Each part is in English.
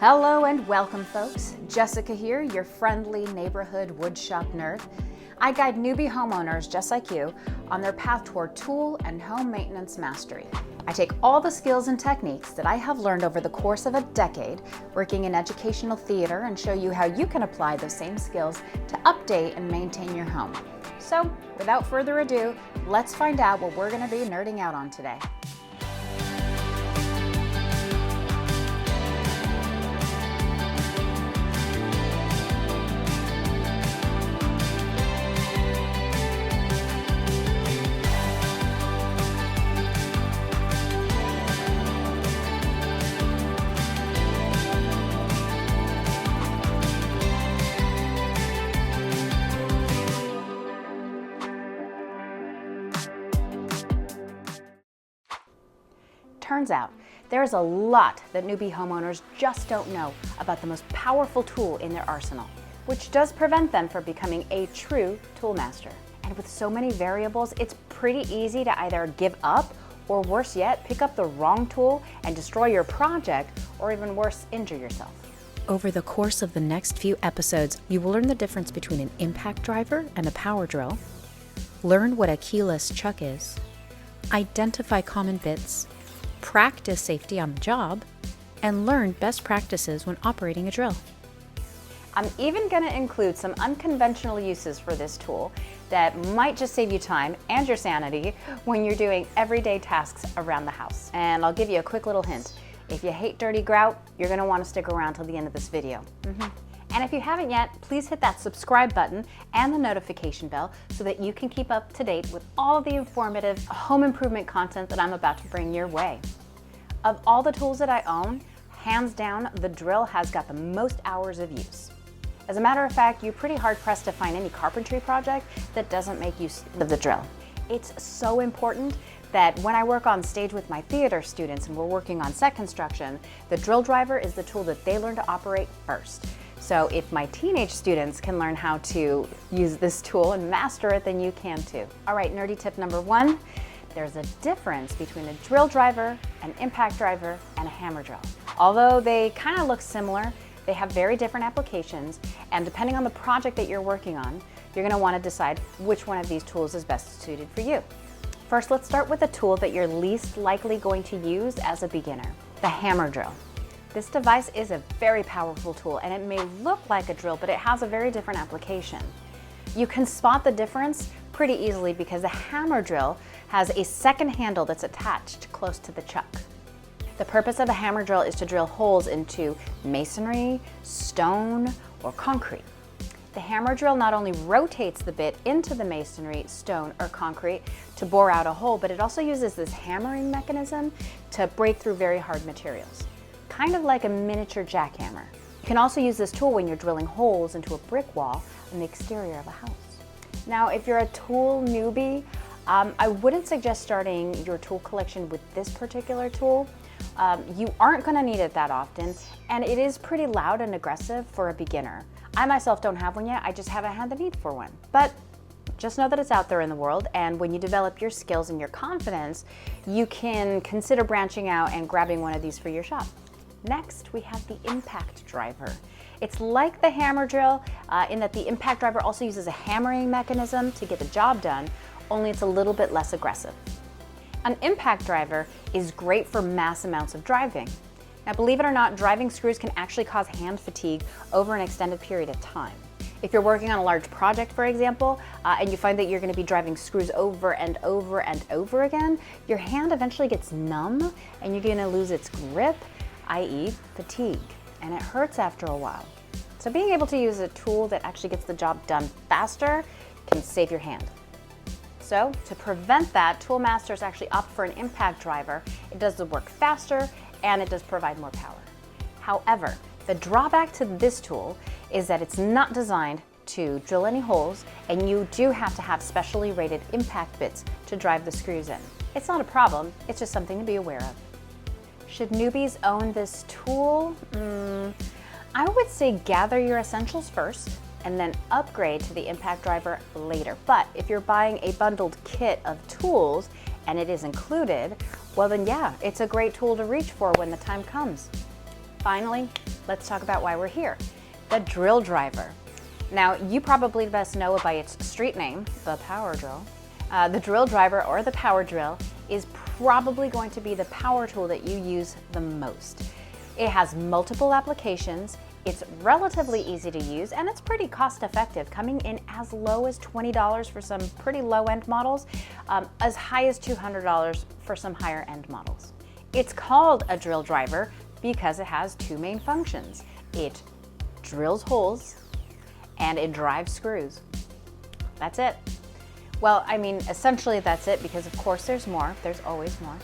Hello and welcome, folks. Jessica here, your friendly neighborhood woodshop nerd. I guide newbie homeowners just like you on their path toward tool and home maintenance mastery. I take all the skills and techniques that I have learned over the course of a decade working in educational theater and show you how you can apply those same skills to update and maintain your home. So, without further ado, let's find out what we're going to be nerding out on today. Turns out, there's a lot that newbie homeowners just don't know about the most powerful tool in their arsenal, which does prevent them from becoming a true tool master. And with so many variables, it's pretty easy to either give up or worse yet, pick up the wrong tool and destroy your project, or even worse, injure yourself. Over the course of the next few episodes, you will learn the difference between an impact driver and a power drill, learn what a keyless chuck is, identify common bits, practice safety on the job, and learn best practices when operating a drill. I'm even going to include some unconventional uses for this tool that might just save you time and your sanity when you're doing everyday tasks around the house. And I'll give you a quick little hint. If you hate dirty grout, you're going to want to stick around till the end of this video. And if you haven't yet, please hit that subscribe button and the notification bell so that you can keep up to date with all of the informative home improvement content that I'm about to bring your way. Of all the tools that I own, hands down, the drill has got the most hours of use. As a matter of fact, you're pretty hard-pressed to find any carpentry project that doesn't make use of the drill. It's so important that when I work on stage with my theater students and we're working on set construction, the drill driver is the tool that they learn to operate first. So if my teenage students can learn how to use this tool and master it, then you can too. All right, nerdy tip number one, there's a difference between a drill driver, an impact driver, and a hammer drill. Although they kind of look similar, they have very different applications, and depending on the project that you're working on, you're going to want to decide which one of these tools is best suited for you. First, let's start with a tool that you're least likely going to use as a beginner, the hammer drill. This device is a very powerful tool, and it may look like a drill, but it has a very different application. You can spot the difference pretty easily because the hammer drill has a second handle that's attached close to the chuck. The purpose of a hammer drill is to drill holes into masonry, stone, or concrete. The hammer drill not only rotates the bit into the masonry, stone, or concrete to bore out a hole, but it also uses this hammering mechanism to break through very hard materials, kind of like a miniature jackhammer. You can also use this tool when you're drilling holes into a brick wall in the exterior of a house. Now, if you're a tool newbie, I wouldn't suggest starting your tool collection with this particular tool. You aren't going to need it that often, and it is pretty loud and aggressive for a beginner. I myself don't have one yet, I just haven't had the need for one. But just know that it's out there in the world, and when you develop your skills and your confidence, you can consider branching out and grabbing one of these for your shop. Next, we have the impact driver. It's like the hammer drill in that the impact driver also uses a hammering mechanism to get the job done, only it's a little bit less aggressive. An impact driver is great for mass amounts of driving. Now, believe it or not, driving screws can actually cause hand fatigue over an extended period of time. If you're working on a large project, for example, and you find that you're going to be driving screws over and over and over again, your hand eventually gets numb and you're going to lose its grip, i.e. fatigue, and it hurts after a while. So being able to use a tool that actually gets the job done faster can save your hand. So to prevent that, tool masters actually opt for an impact driver. It does the work faster and it does provide more power. However, the drawback to this tool is that it's not designed to drill any holes, and you do have to have specially rated impact bits to drive the screws in. It's not a problem, it's just something to be aware of. Should newbies own this tool? I would say gather your essentials first and then upgrade to the impact driver later. But if you're buying a bundled kit of tools and it is included, well then yeah, it's a great tool to reach for when the time comes. Finally, let's talk about why we're here. The drill driver. Now, you probably best know it by its street name, the power drill. The drill driver, or the power drill, is probably going to be the power tool that you use the most. It has multiple applications, it's relatively easy to use, and it's pretty cost effective, coming in as low as $20 for some pretty low-end models, as high as $200 for some higher-end models. It's called a drill driver because it has two main functions. It drills holes and it drives screws. That's it. Well, I mean, essentially that's it, because of course there's more. There's always more.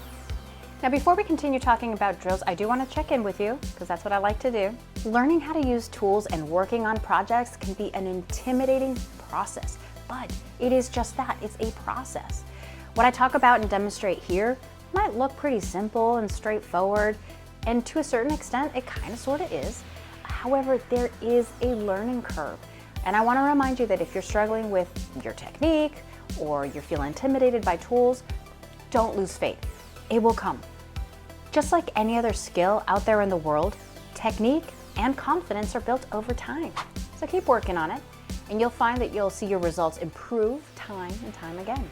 Now, before we continue talking about drills, I do want to check in with you, because that's what I like to do. Learning how to use tools and working on projects can be an intimidating process, but it is just that. It's a process. What I talk about and demonstrate here might look pretty simple and straightforward, and to a certain extent, it kind of sort of is. However, there is a learning curve. And I want to remind you that if you're struggling with your technique or you feel intimidated by tools, don't lose faith. It will come. Just like any other skill out there in the world, technique and confidence are built over time. So keep working on it, and you'll find that you'll see your results improve time and time again.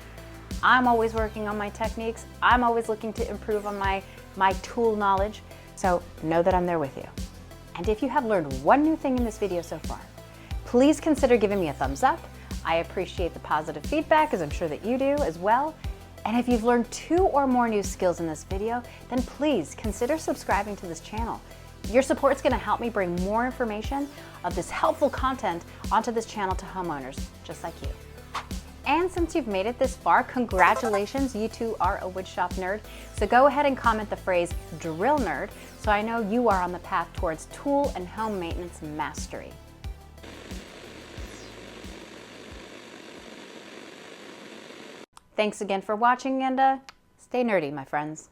I'm always working on my techniques. I'm always looking to improve on my tool knowledge. So know that I'm there with you. And if you have learned one new thing in this video so far, please consider giving me a thumbs up. I appreciate the positive feedback, as I'm sure that you do as well. And if you've learned 2 or more new skills in this video, then please consider subscribing to this channel. Your support is going to help me bring more information of this helpful content onto this channel to homeowners just like you. And since you've made it this far, congratulations, you too are a woodshop nerd. So go ahead and comment the phrase drill nerd so I know you are on the path towards tool and home maintenance mastery. Thanks again for watching, and stay nerdy, my friends.